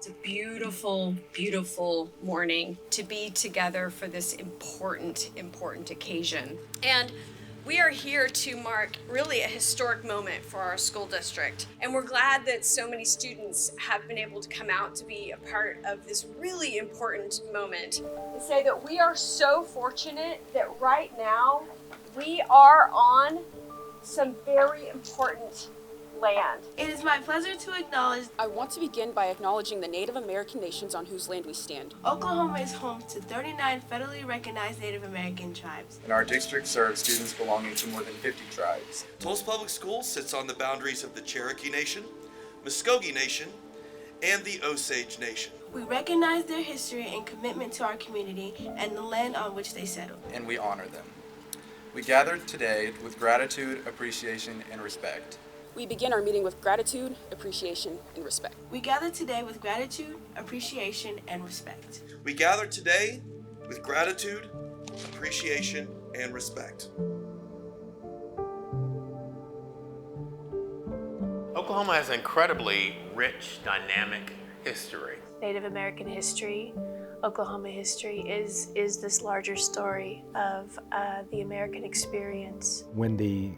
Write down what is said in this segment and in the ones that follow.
It's a beautiful, beautiful morning to be together for this important occasion. And we are here to mark really a historic moment for our school district. And we're glad that so many students have been able to come out to be a part of this really important moment. And say that we are so fortunate that right now we are on some very important land. It is my pleasure to acknowledge. I want to begin by acknowledging the Native American nations on whose land we stand. Oklahoma is home to 39 federally recognized Native American tribes. And our district serves students belonging to more than 50 tribes. Tulsa Public Schools sits on the boundaries of the Cherokee Nation, Muskogee Nation, and the Osage Nation. We recognize their history and commitment to our community and the land on which they settled. And we honor them. We gathered today with gratitude, appreciation, and respect. We begin our meeting with gratitude, appreciation, and respect. We gather today with gratitude, appreciation, and respect. We gather today with gratitude, appreciation, and respect. Oklahoma has incredibly rich, dynamic history. Native American history, Oklahoma history is this larger story of the American experience. When the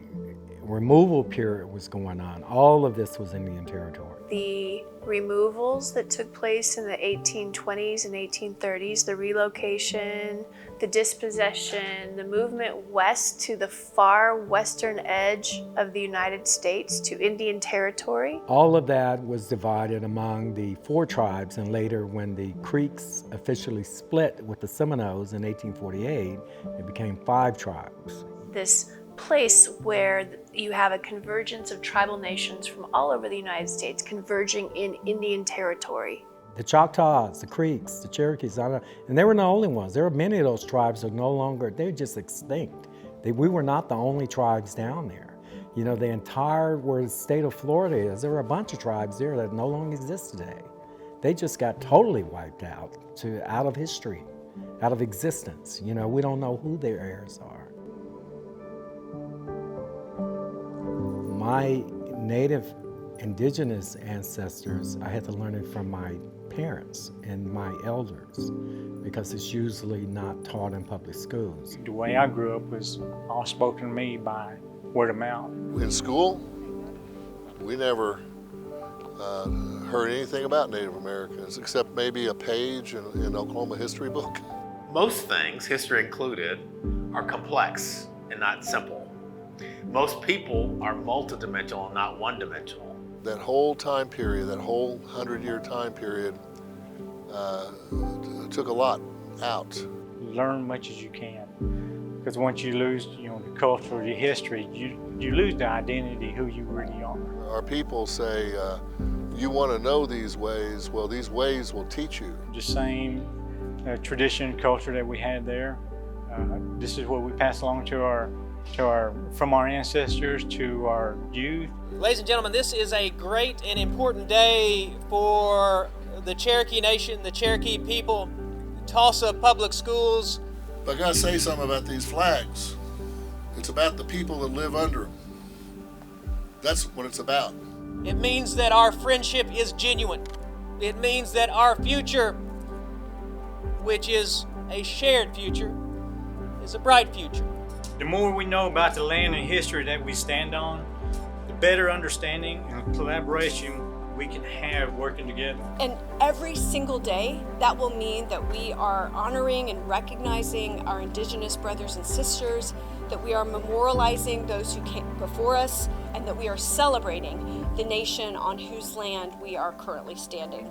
removal period was going on, all of this was Indian territory. The removals that took place in the 1820s and 1830s, the relocation, the dispossession, the movement west to the far western edge of the United States to Indian territory. All of that was divided among the 4 tribes, and later when the Creeks officially split with the Seminoles in 1848, it became 5 tribes. This place where you have a convergence of tribal nations from all over the United States converging in Indian territory. The Choctaws, the Creeks, the Cherokees, and they were not the only ones. There were many of those tribes that are no longer, they're just extinct. We were not the only tribes down there. You know, the entire where the state of Florida is, there were a bunch of tribes there that no longer exist today. They just got totally wiped out of history, out of existence. You know, we don't know who their heirs are. My native indigenous ancestors, I had to learn it from my parents and my elders because it's usually not taught in public schools. The way I grew up was all spoken to me by word of mouth. In school, we never heard anything about Native Americans except maybe a page in Oklahoma history book. Most things, history included, are complex and not simple. Most people are multidimensional, not one-dimensional. That whole time period, that whole 100-year time period, took a lot out. Learn much as you can, because once you lose, the culture, your history, you lose the identity, who you really are. Our people say, you want to know these ways, well, these ways will teach you. The same tradition and culture that we had there, this is what we pass along from our ancestors to our youth. Ladies and gentlemen, this is a great and important day for the Cherokee Nation, the Cherokee people, Tulsa Public Schools. But I gotta say something about these flags. It's about the people that live under them. That's what it's about. It means that our friendship is genuine. It means that our future, which is a shared future, is a bright future. The more we know about the land and history that we stand on, the better understanding and collaboration we can have working together. And every single day, that will mean that we are honoring and recognizing our Indigenous brothers and sisters, that we are memorializing those who came before us, and that we are celebrating the nation on whose land we are currently standing.